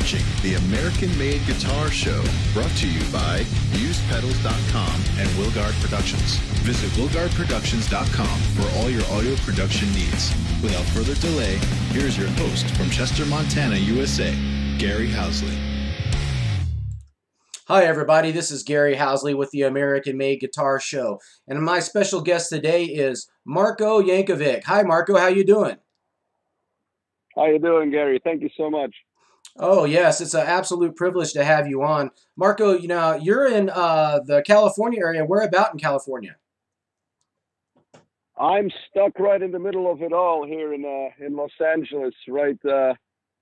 watching the American-Made Guitar Show, brought to you by UsedPedals.com and Wilgard Productions. Visit WilgardProductions.com for all your audio production needs. Without further delay, here's your host from Chester, Montana, USA, Gary Housley. Hi everybody, this is Gary Housley with the American Made Guitar Show, and my special guest today is Marko JANKOVIC. Hi Marko, how you doing? How you doing, Gary? Thank you so much. Oh yes, it's an absolute privilege to have you on. Marko, you're in the California area. Where about in California? I'm stuck right in the middle of it all here in Los Angeles, right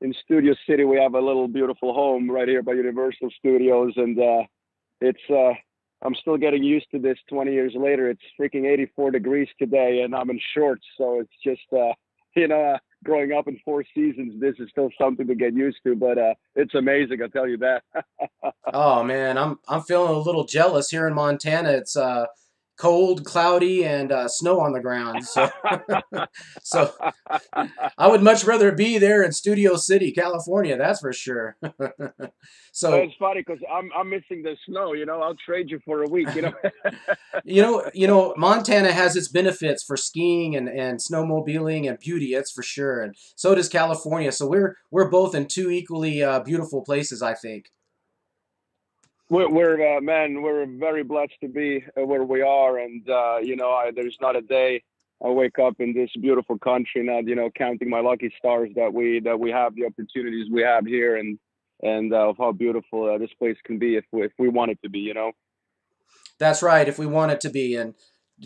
in Studio City. We have a little beautiful home right here by Universal Studios, and I'm still getting used to this 20 years later. It's freaking 84 degrees today, and I'm in shorts, so it's just growing up in Four Seasons, this is still something to get used to, but it's amazing, I'll tell you that. Oh man, I'm feeling a little jealous here in Montana. It's cold, cloudy, and snow on the ground. So I would much rather be there in Studio City, California. That's for sure. So it's funny because I'm missing the snow. I'll trade you for a week. Montana has its benefits for skiing and snowmobiling and beauty. That's for sure, and so does California. So we're both in two equally beautiful places, I think. We're very blessed to be where we are, and there's not a day I wake up in this beautiful country now, counting my lucky stars that we have the opportunities we have here, and of how beautiful this place can be if we want it to be, That's right, if we want it to be. And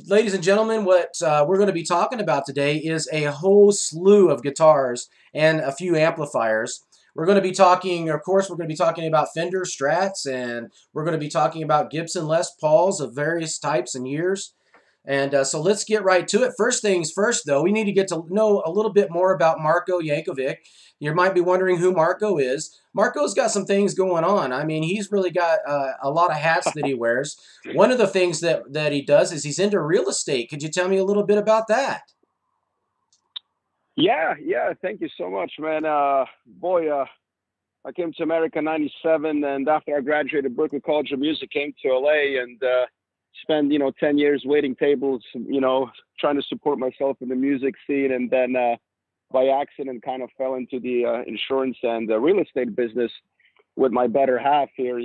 ladies and gentlemen, what we're going to be talking about today is a whole slew of guitars and a few amplifiers. We're going to be talking, of course, we're going to be talking about Fender Strats, and we're going to be talking about Gibson Les Pauls of various types and years. And so let's get right to it. First things first, though, we need to get to know a little bit more about Marko JANKOVIC. You might be wondering who Marko is. Marko's got some things going on. I mean, he's really got a lot of hats that he wears. One of the things that he does is he's into real estate. Could you tell me a little bit about that? Yeah. Thank you so much, man. I came to America in '97, and after I graduated Berklee College of Music, came to LA and spent 10 years waiting tables, trying to support myself in the music scene, and then by accident kind of fell into the insurance and real estate business with my better half here,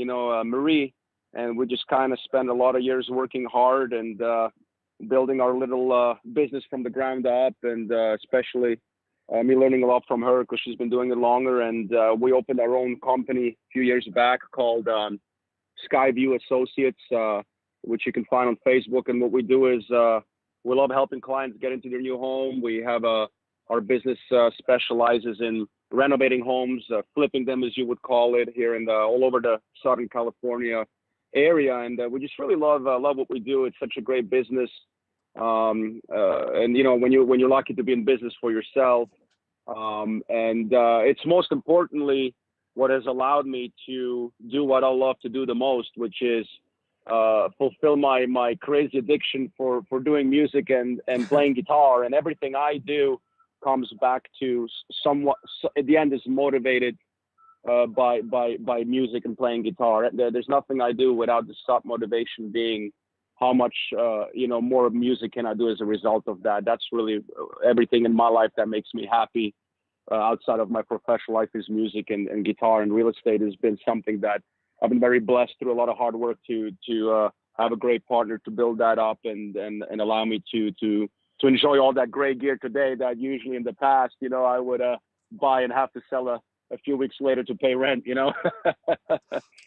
Marie, and we just kind of spent a lot of years working hard and building our little business from the ground up, and especially me learning a lot from her because she's been doing it longer. And we opened our own company a few years back called Skyview Associates, which you can find on Facebook. And what we do is we love helping clients get into their new home. We have our business specializes in renovating homes, flipping them, as you would call it, here in all over the Southern California area. And we just really love what we do. It's such a great business. And when you're lucky to be in business for yourself, it's most importantly what has allowed me to do what I love to do the most, which is fulfill my crazy addiction for doing music and playing guitar. And everything I do comes back to somewhat at the end is motivated by music and playing guitar. There's nothing I do without the top motivation being how much more music can I do as a result of that. That's really everything in my life that makes me happy. Outside of my professional life is music, and guitar and real estate has been something that I've been very blessed through a lot of hard work to have a great partner to build that up and allow me to enjoy all that great gear today that usually in the past, I would buy and have to sell a few weeks later to pay rent,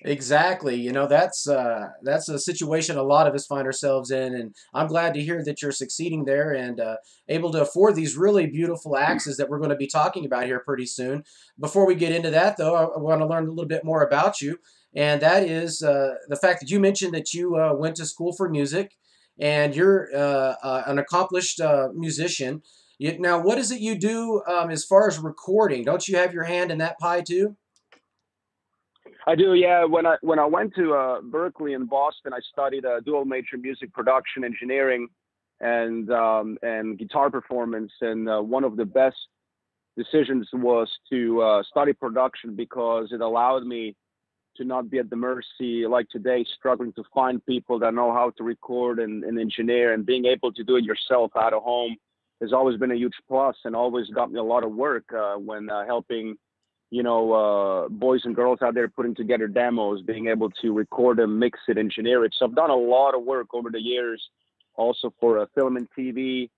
Exactly. That's a situation a lot of us find ourselves in, and I'm glad to hear that you're succeeding there and able to afford these really beautiful axes that we're going to be talking about here pretty soon. Before we get into that, though, I want to learn a little bit more about you, and that is the fact that you mentioned that you went to school for music, and you're an accomplished musician. Now, what is it you do as far as recording? Don't you have your hand in that pie too? I do, yeah. When I went to Berklee in Boston, I studied dual major music production engineering and guitar performance. And one of the best decisions was to study production, because it allowed me to not be at the mercy, like today, struggling to find people that know how to record and engineer, and being able to do it yourself out of home has always been a huge plus, and always got me a lot of work when helping, boys and girls out there putting together demos, being able to record them, mix it, engineer it. So I've done a lot of work over the years, also for film and TV,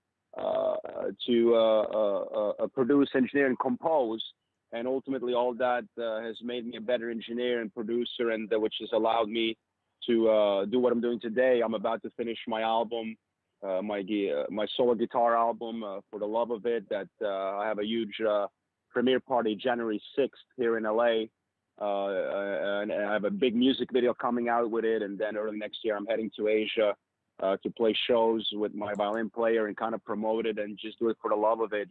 to produce, engineer, and compose. And ultimately, all that has made me a better engineer and producer, and which has allowed me to do what I'm doing today. I'm about to finish my album, my solo guitar album, For the Love of It, that I have a huge premiere party January 6th here in LA. And I have a big music video coming out with it. And then early next year, I'm heading to Asia to play shows with my violin player and kind of promote it and just do it for the love of it.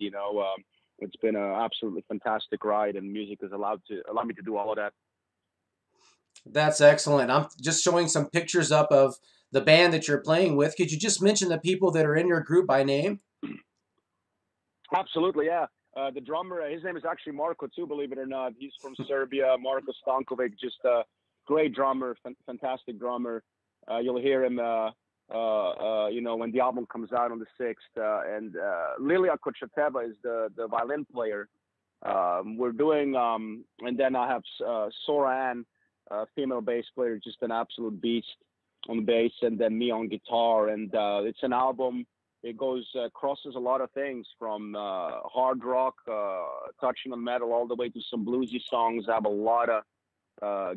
It's been an absolutely fantastic ride, and music has allowed me to do all of that. That's excellent. I'm just showing some pictures up of the band that you're playing with. Could you just mention the people that are in your group by name? Absolutely, yeah. The drummer, his name is actually MARKO too, believe it or not. He's from Serbia. Marko Stankovic, just a great drummer, fantastic drummer. You'll hear him when the album comes out on the 6th, and Lilia Kochateva is the violin player. We're doing, and then I have Soran, female bass player, just an absolute beast on bass, and then me on guitar. And it's an album. It crosses a lot of things, from hard rock, touching on metal, all the way to some bluesy songs. I have a lot of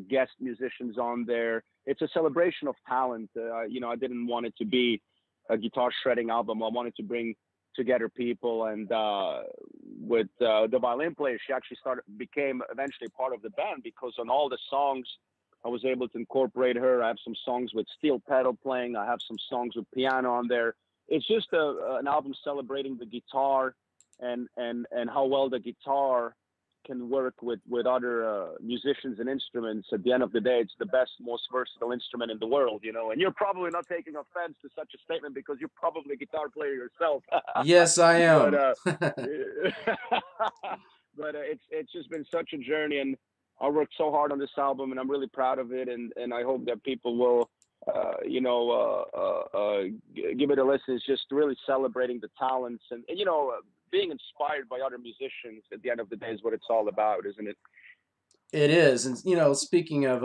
guest musicians on there. It's a celebration of talent. I didn't want it to be a guitar shredding album. I wanted to bring together people, and with the violin player, she actually became eventually part of the band, because on all the songs I was able to incorporate her. I have some songs with steel pedal playing. I have some songs with piano on there. It's just an album celebrating the guitar and how well the guitar can work with other musicians and instruments. At the end of the day, it's the best, most versatile instrument in the world, and you're probably not taking offense to such a statement, because you're probably a guitar player yourself. Yes, I am. But it's just been such a journey, and I worked so hard on this album, and I'm really proud of it, and I hope that people will give it a listen. It's just really celebrating the talents, and being inspired by other musicians. At the end of the day, is what it's all about, isn't it? It is. And speaking of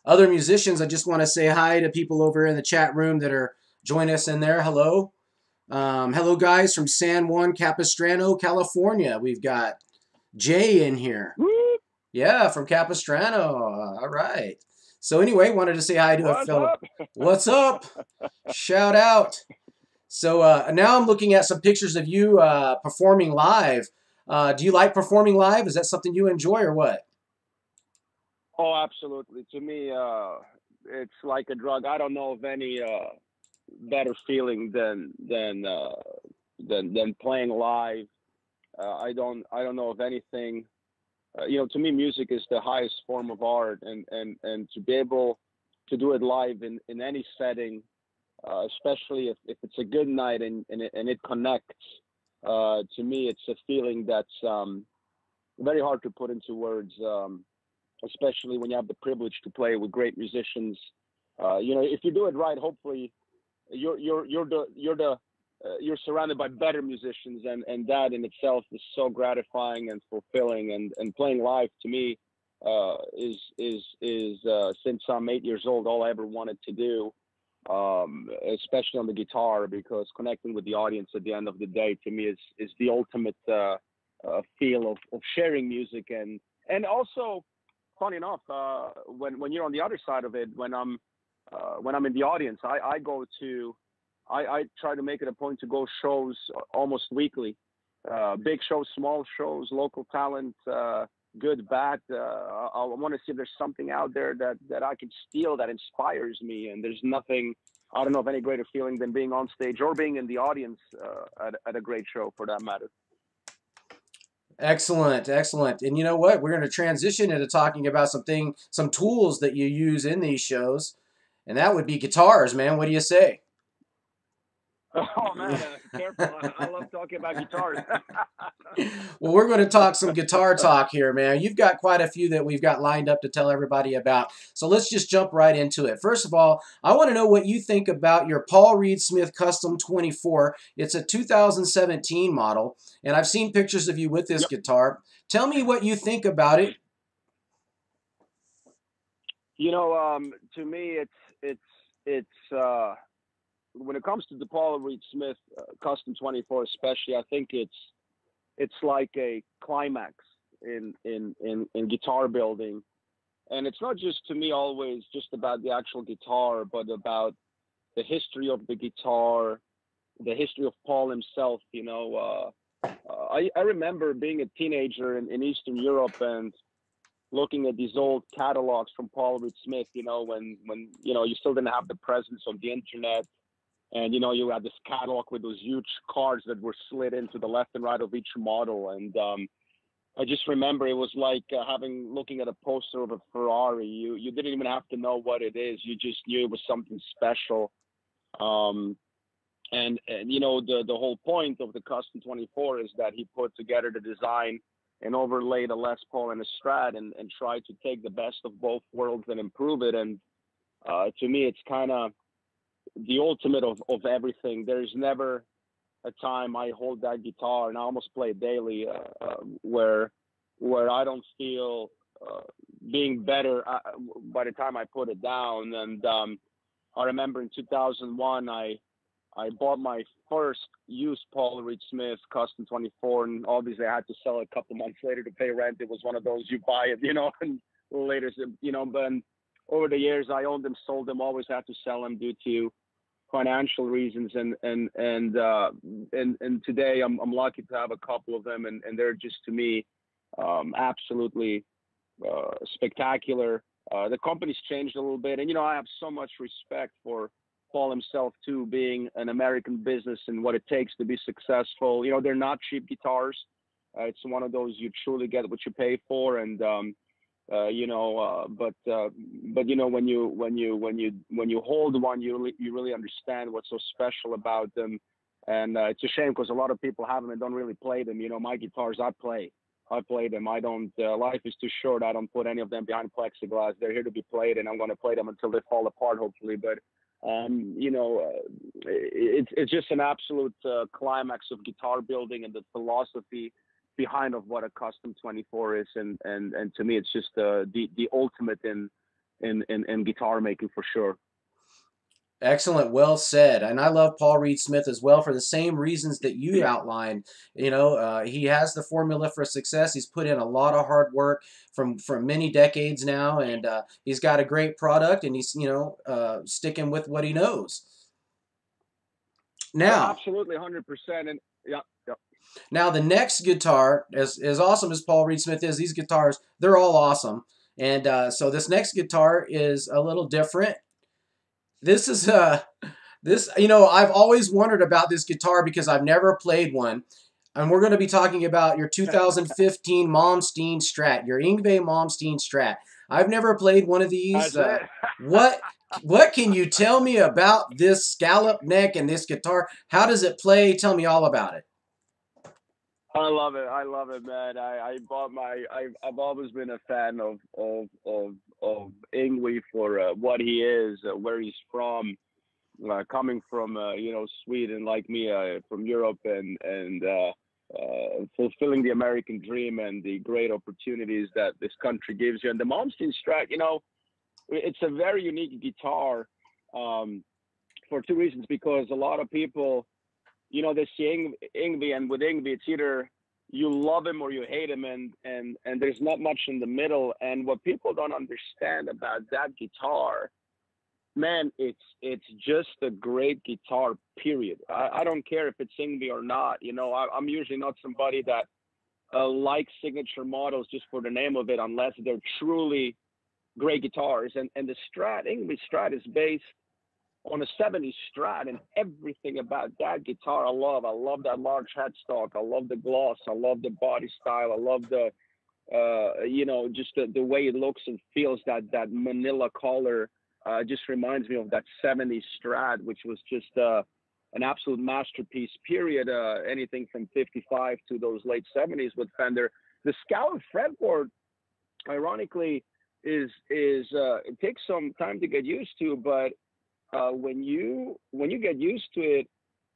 other musicians, I just want to say hi to people over in the chat room that are joining us in there. Hello. Hello, guys, from San Juan Capistrano, California. We've got Jay in here. Woo! Yeah, from Capistrano. All right. So anyway, wanted to say hi to a fellow. What's up? Shout out. So now I'm looking at some pictures of you performing live. Do you like performing live? Is that something you enjoy, or what? Oh, absolutely. To me, it's like a drug. I don't know of any better feeling than playing live. I don't know of anything. To me, music is the highest form of art, and to be able to do it live in any setting, especially if it's a good night and it connects, to me, it's a feeling that's very hard to put into words, especially when you have the privilege to play with great musicians. If you do it right, hopefully you're surrounded by better musicians, and that in itself is so gratifying and fulfilling. And playing live, to me, is since I'm 8 years old, all I ever wanted to do, especially on the guitar, because connecting with the audience at the end of the day, to me, is the ultimate feel of sharing music. And also, funny enough, when you're on the other side of it, when I'm in the audience, I try to make it a point to go shows almost weekly, big shows, small shows, local talent, good, bad. I want to see if there's something out there that I can steal that inspires me. And there's nothing, I don't know of any greater feeling than being on stage or being in the audience at a great show, for that matter. Excellent, excellent. And you know what? We're going to transition into talking about some tools that you use in these shows, and that would be guitars, man. What do you say? Oh man, careful! I love talking about guitars. Well, we're going to talk some guitar talk here, man. You've got quite a few that we've got lined up to tell everybody about. So let's just jump right into it. First of all, I want to know what you think about your Paul Reed Smith Custom 24. It's a 2017 model, and I've seen pictures of you with this Yep. guitar. Tell me what you think about it. To me, it's when it comes to the Paul Reed Smith Custom 24, especially, I think it's like a climax in guitar building, and it's not just to me always just about the actual guitar, but about the history of the guitar, the history of Paul himself. I remember being a teenager in Eastern Europe and looking at these old catalogs from Paul Reed Smith. When you still didn't have the presence of the internet, and you had this catalog with those huge cards that were slid into the left and right of each model. And I just remember it was like looking at a poster of a Ferrari. You didn't even have to know what it is. You just knew it was something special. The whole point of the Custom 24 is that he put together the design and overlaid a Les Paul and a Strat and tried to take the best of both worlds and improve it. And to me, it's kind of the ultimate of everything. There's never a time I hold that guitar, and I almost play it daily, where I don't feel being better by the time I put it down. And I remember in 2001, I bought my first used Paul Reed Smith Custom 24, and obviously I had to sell it a couple months later to pay rent. It was one of those you buy it, and later, but over the years I owned them, sold them, always had to sell them due to financial reasons. And today I'm lucky to have a couple of them, and they're just, to me, absolutely spectacular. The company's changed a little bit, and I have so much respect for Paul himself too, being an American business and what it takes to be successful. They're not cheap guitars. It's one of those you truly get what you pay for. And but when you hold one, you really understand what's so special about them. And it's a shame because a lot of people have them and don't really play them. My guitars, I play them. I don't. Life is too short. I don't put any of them behind plexiglass. They're here to be played, and I'm going to play them until they fall apart, hopefully. But it's just an absolute climax of guitar building and the philosophy behind of what a Custom 24 is, and to me, it's just the ultimate in guitar making, for sure. Excellent, well said. And I love Paul Reed Smith as well for the same reasons that you outlined. He has the formula for success. He's put in a lot of hard work from many decades now, and he's got a great product, and he's sticking with what he knows. Now, absolutely, 100%. And yeah. Now the next guitar, as awesome as Paul Reed Smith is, these guitars, they're all awesome. And so this next guitar is a little different. This is I've always wondered about this guitar because I've never played one. And we're going to be talking about your 2015 Malmsteen Strat, your Yngwie Malmsteen Strat. I've never played one of these. What can you tell me about this scallop neck and this guitar? How does it play? Tell me all about it. I love it, man. I've always been a fan of Yngwie for what he is, where he's from, coming from Sweden like me, from Europe, and fulfilling the American dream and the great opportunities that this country gives you. And the Malmsteen Strat, it's a very unique guitar for two reasons. Because a lot of people, they see Yngwie, and with Yngwie, it's either you love him or you hate him, and there's not much in the middle. And what people don't understand about that guitar, man, it's just a great guitar, period. I don't care if it's Yngwie or not. I'm usually not somebody that likes signature models just for the name of it, unless they're truly great guitars. And the Strat, Yngwie Strat, is based on a 70s Strat, and everything about that guitar I love. I love that large headstock. I love the gloss. I love the body style. I love the just the way it looks and feels. That manila color just reminds me of that 70s Strat, which was just an absolute masterpiece. Period. Anything from '55 to those late '70s with Fender. The scallop fretboard, ironically, is it takes some time to get used to, but when you get used to it,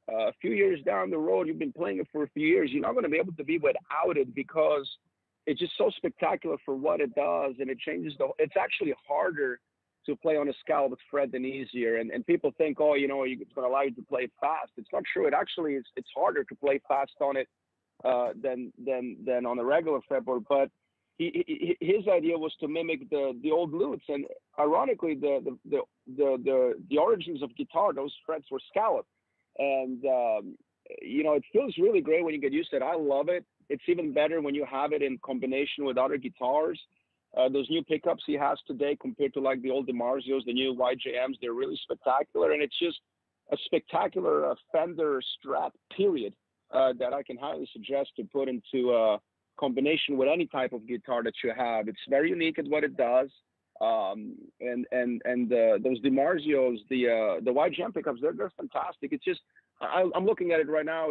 a few years down the road, you've been playing it for a few years, you're not going to be able to be without it, because it's just so spectacular for what it does, and it changes it's actually harder to play on a scalloped fret than easier. And people think, oh, you know, it's going to allow you to play fast. It's not true. It actually is. It's harder to play fast on it than on a regular fretboard. But his idea was to mimic the old lutes, and ironically, the origins of guitar, those frets were scalloped, and you know, it feels really great when you get used to it. I love it. It's even better when you have it in combination with other guitars. Those new pickups he has today compared to like the old DiMarzios, the new YJMs, they're really spectacular, and it's just a spectacular Fender Strat, period, that I can highly suggest to put into combination with any type of guitar that you have. It's very unique at what it does. And those DiMarzios, the YGM pickups, they're fantastic. It's just, I'm looking at it right now,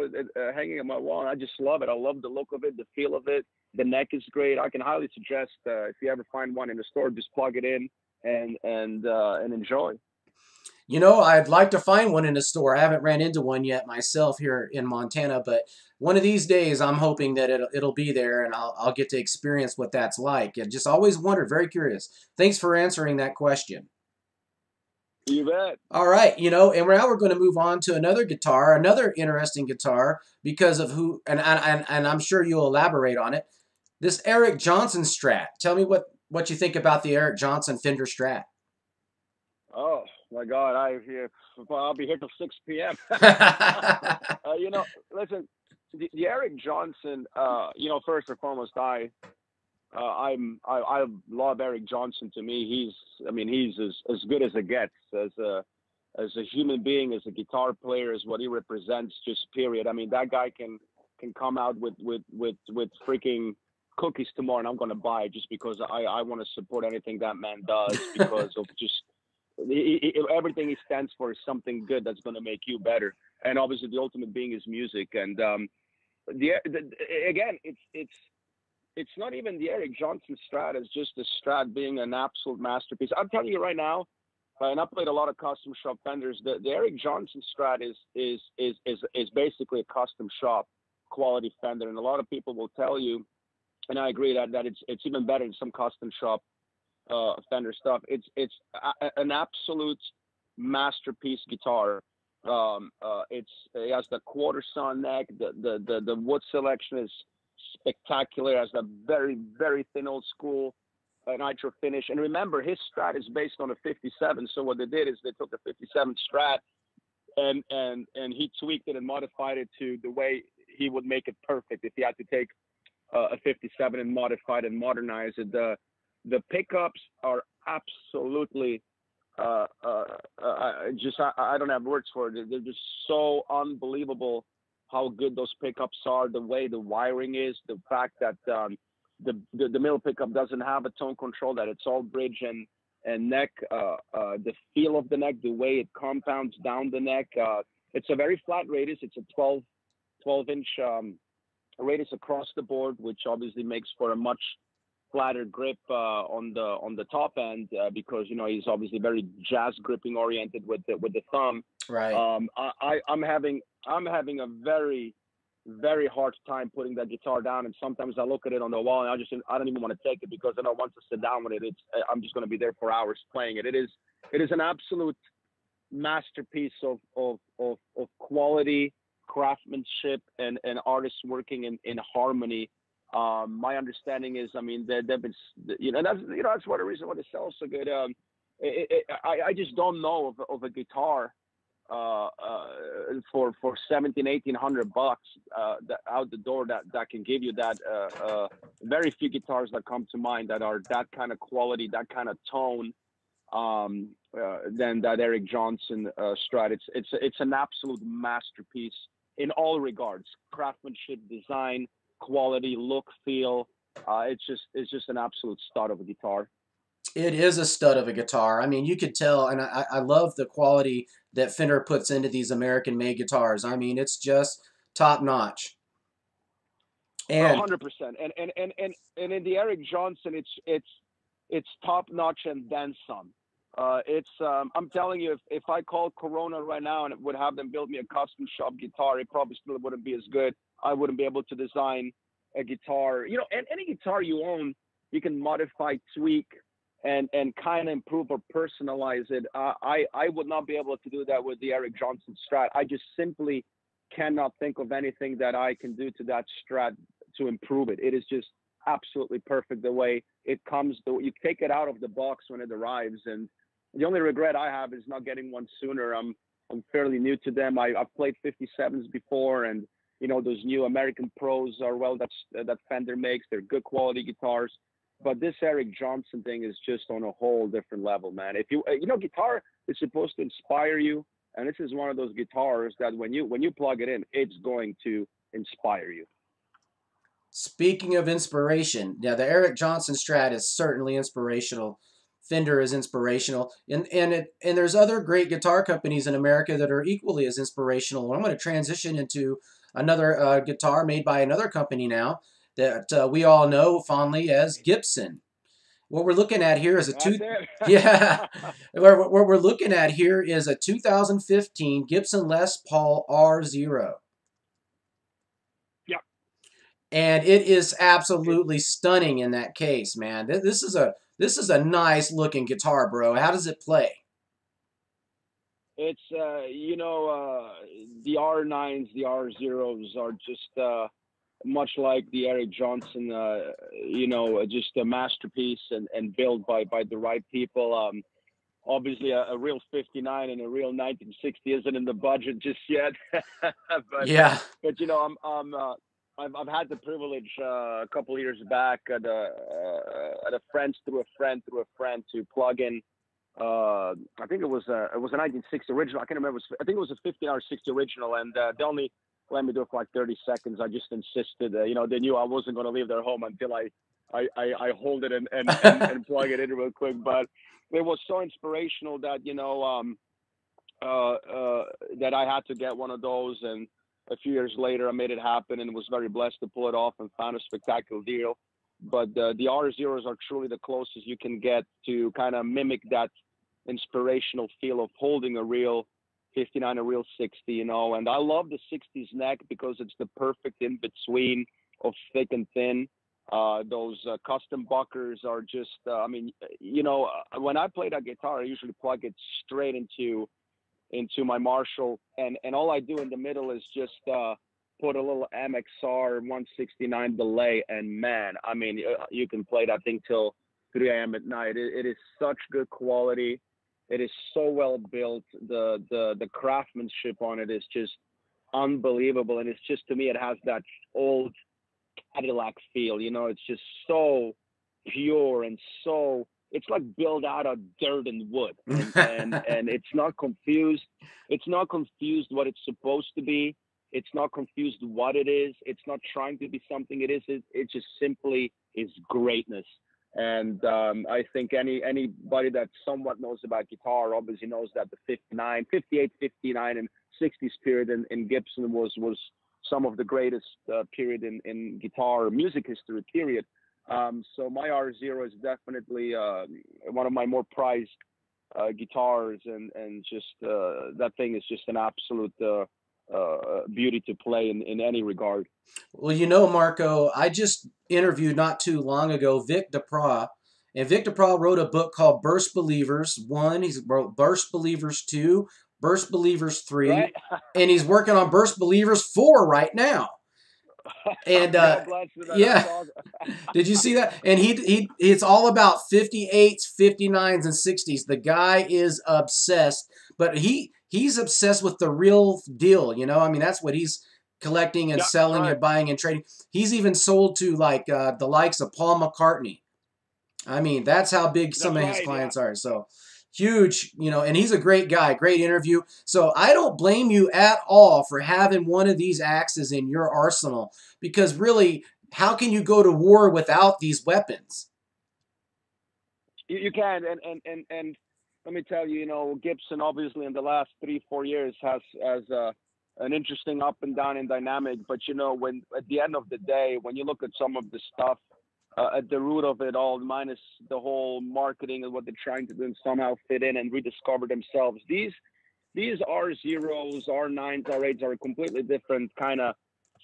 hanging on my wall, and I just love it. I love the look of it, the feel of it. The neck is great. I can highly suggest if you ever find one in the store, just plug it in and enjoy. You know, I'd like to find one in the store. I haven't ran into one yet myself here in Montana, but one of these days I'm hoping that it'll be there, and I'll get to experience what that's like. And just always wondered, very curious. Thanks for answering that question. You bet. All right, you know, and now we're going to move on to another guitar, another interesting guitar, because of who, and I'm sure you'll elaborate on it. This Eric Johnson Strat. Tell me what you think about the Eric Johnson Fender Strat. Oh my God, I'll be here till 6 p.m. You know, listen, the Eric Johnson. You know, first and foremost, I love Eric Johnson. To me, he's as good as it gets as a human being, as a guitar player, as what he represents. Just period. I mean, that guy can come out with freaking cookies tomorrow, and I'm going to buy it just because I want to support anything that man does, because of just everything he stands for is something good that's going to make you better. And obviously, the ultimate being is music. And again, it's not even the Eric Johnson Strat. It's just the Strat being an absolute masterpiece. I'm telling you right now, and I played a lot of custom shop Fenders. The Eric Johnson Strat is basically a custom shop quality Fender, and a lot of people will tell you, and I agree that it's even better than some custom shop Fender stuff. It's an absolute masterpiece guitar. It has the quarter sawn neck. The wood selection is spectacular. It has a very, very thin old school nitro finish. And remember, his Strat is based on a 57. So what they did is they took the 57 Strat and he tweaked it and modified it to the way he would make it perfect if he had to take a 57 and modify it and modernize it. The pickups are absolutely I don't have words for it. They're just so unbelievable how good those pickups are, the way the wiring is, the fact that the middle pickup doesn't have a tone control, that it's all bridge and neck, the feel of the neck, the way it compounds down the neck. It's a very flat radius. It's a 12-inch radius across the board, which obviously makes for a much flatter grip on the top end, because you know he's obviously very jazz gripping oriented with the thumb. Right. I'm having a very, very hard time putting that guitar down, and sometimes I look at it on the wall and I don't even want to take it, because I know once I sit down with it, I'm just going to be there for hours playing it. It is an absolute masterpiece of quality, craftsmanship, and artists working in harmony. My understanding is, I mean, they've been, that's one reason why it sells so good. I just don't know of a guitar for $1,700-$1,800 out the door that can give you that. Very few guitars that come to mind that are that kind of quality, that kind of tone, than that Eric Johnson Strat. It's an absolute masterpiece in all regards: craftsmanship, design, quality, look, feel. It's just an absolute stud of a guitar. It is a stud of a guitar. I mean, you could tell, and I love the quality that Fender puts into these American-made guitars. I mean, it's just top notch. Oh, And 100%. And in the Eric Johnson, it's top notch and then some. I'm telling you, if I called Corona right now and it would have them build me a custom shop guitar, it probably still wouldn't be as good. I wouldn't be able to design a guitar. You know, and any guitar you own, you can modify, tweak, and kind of improve or personalize it. I would not be able to do that with the Eric Johnson Strat. I just simply cannot think of anything that I can do to that Strat to improve it. It is just absolutely perfect the way it comes. You take it out of the box when it arrives, and the only regret I have is not getting one sooner. I'm fairly new to them. I've played 57s before, and you know those new American Pros are that Fender makes. They're good quality guitars, but this Eric Johnson thing is just on a whole different level, man. If you guitar is supposed to inspire you, and this is one of those guitars that when you plug it in, it's going to inspire you. speaking of inspiration, yeah, the Eric Johnson Strat is certainly inspirational. Fender is inspirational, and there's other great guitar companies in America that are equally as inspirational. I'm going to transition into another guitar made by another company now that we all know fondly as Gibson. What we're looking at here is a yeah. What we're looking at here is a 2015 Gibson Les Paul R0. Yeah. And it is absolutely stunning in that case, man. This is a nice looking guitar, bro. How does it play? It's the R9s, the R0s are just much like the Eric Johnson, just a masterpiece and built by the right people. Obviously, a real 59 and a real 1960 isn't in the budget just yet. but Yeah. but I've had the privilege a couple of years back at a friend through a friend to plug in. I think it was a 1960 original. I can't remember. I think it was a 59 or 60 original, and they only let me do it for like 30 seconds. I just insisted. They knew I wasn't going to leave their home until I hold it and plug it in real quick. But it was so inspirational that that I had to get one of those, and a few years later I made it happen and was very blessed to pull it off and found a spectacular deal. But the R0s are truly the closest you can get to kind of mimic that inspirational feel of holding a real 59, a real 60, and I love the 60s neck because it's the perfect in between of thick and thin. Those custom buckers are just, when I play that guitar, I usually plug it straight into my Marshall, and all I do in the middle is just put a little MXR 169 delay, and man, I mean, you can play that thing till 3 a.m. at night. It is such good quality. It is so well built. The craftsmanship on it is just unbelievable, and it's just, to me, it has that old Cadillac feel. It's just so pure and so. It's like built out of dirt and wood, and it's not confused. It's not confused what it's supposed to be. It's not confused what it is. It's not trying to be something it is. It just simply is greatness. And I think anybody that somewhat knows about guitar obviously knows that the 59, 58, 59, and 60s period in Gibson was some of the greatest period in guitar music history, period. So my R0 is definitely one of my more prized guitars, and just that thing is just an absolute beauty to play in any regard. Well, Marco, I just interviewed not too long ago Vic Duprat, and Vic Duprat wrote a book called Burst Believers 1. He's wrote Burst Believers 2, Burst Believers 3, right? And he's working on Burst Believers 4 right now. And yeah, did you see that? And it's all about 58s, 59s, and 60s. The guy is obsessed, but he's obsessed with the real deal. I mean, that's what he's collecting and selling and buying and trading. He's even sold to like the likes of Paul McCartney. I mean, that's how big some of his clients are. So huge, and he's a great guy, great interview. So I don't blame you at all for having one of these axes in your arsenal, because really, how can you go to war without these weapons? You can, and let me tell you, Gibson obviously in the last 3-4 years has an interesting up and down in dynamic. But when at the end of the day, when you look at some of the stuff at the root of it all, minus the whole marketing and what they're trying to do and somehow fit in and rediscover themselves, these R0s, R9s, R8s are a completely different kind of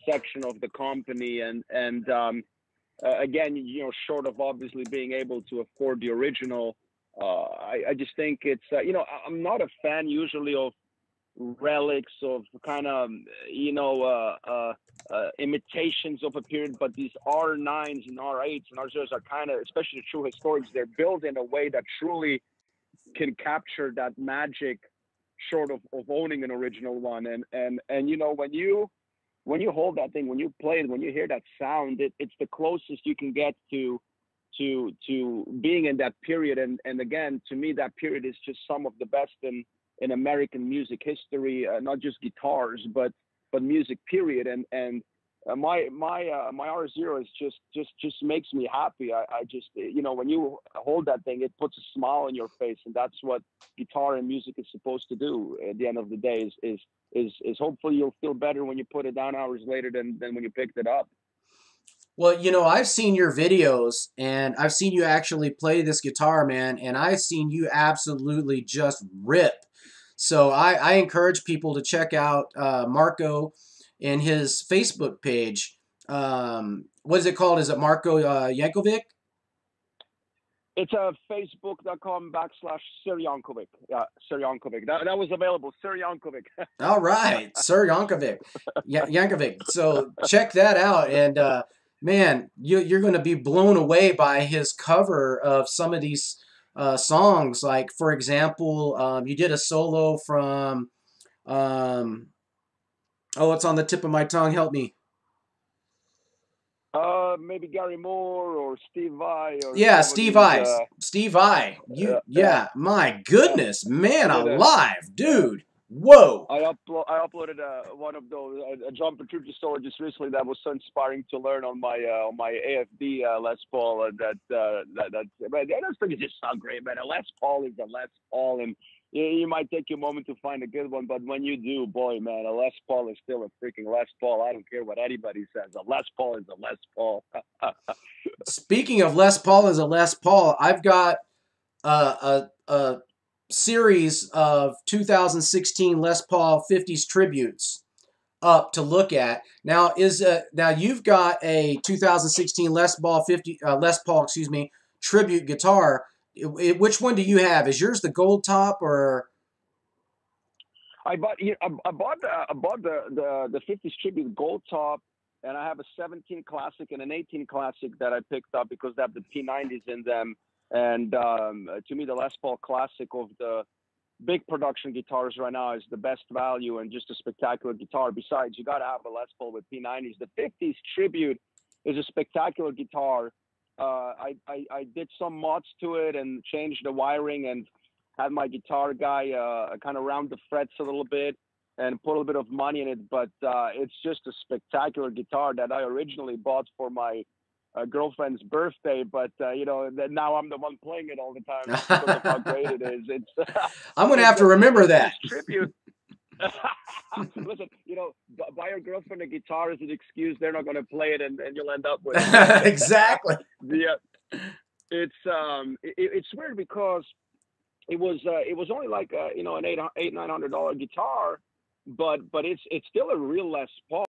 section of the company, and again, short of obviously being able to afford the original, I just think it's I'm not a fan usually of relics of kind of imitations of a period, but these R9s and R8s and R0s are kind of, especially the true historics, they're built in a way that truly can capture that magic short of owning an original one. And when you hold that thing, when you play it, when you hear that sound, it's the closest you can get to being in that period. And again, to me, that period is just some of the best in American music history, not just guitars, but music period. And my R0 is just makes me happy. I just, when you hold that thing, it puts a smile on your face, and that's what guitar and music is supposed to do at the end of the day, is hopefully you'll feel better when you put it down hours later than when you picked it up. Well, I've seen your videos, and I've seen you actually play this guitar, man, and I've seen you absolutely just rip. So I encourage people to check out Marko and his Facebook page. What is it called? Is it Marko JANKOVIC? It's facebook.com/Sir Jankovic. Yeah, Sir Jankovic. That was available. Sir Jankovic. All right, Sir Jankovic. Jankovic. So check that out, and man, you're going to be blown away by his cover of some of these songs. Like, for example, you did a solo from, it's on the tip of my tongue. Help me. Maybe Gary Moore or Steve Vai. Yeah, Steve Vai. Steve Vai. My goodness, man alive, dude. Whoa. I uploaded one of those, a John Petrucci solo just recently that was so inspiring to learn on my AFD Les Paul. Those things just sound great, man. A Les Paul is a Les Paul, and you might take your moment to find a good one, but when you do, boy, man, a Les Paul is still a freaking Les Paul. I don't care what anybody says. A Les Paul is a Les Paul. Speaking of Les Paul is a Les Paul, I've got a series of 2016 Les Paul 50s tributes up to look at. Now you've got a 2016 Les Paul tribute guitar. Which one do you have? Is yours the gold top or? I bought the 50s tribute gold top, and I have a 17 classic and an 18 classic that I picked up because they have the P90s in them. And to me, the Les Paul classic of the big production guitars right now is the best value and just a spectacular guitar. Besides, you got to have a Les Paul with P90s. The 50s tribute is a spectacular guitar. I did some mods to it and changed the wiring and had my guitar guy kind of round the frets a little bit and put a little bit of money in it. But it's just a spectacular guitar that I originally bought for my girlfriend's birthday. But, now I'm the one playing it all the time because of how great it is. I'm going to have to remember that. Tribute. Listen, buy your girlfriend a guitar as an excuse. They're not going to play it, and you'll end up with it. Exactly. Yeah, it's weird because it was only like an $800-900 guitar, but it's still a real Les Paul.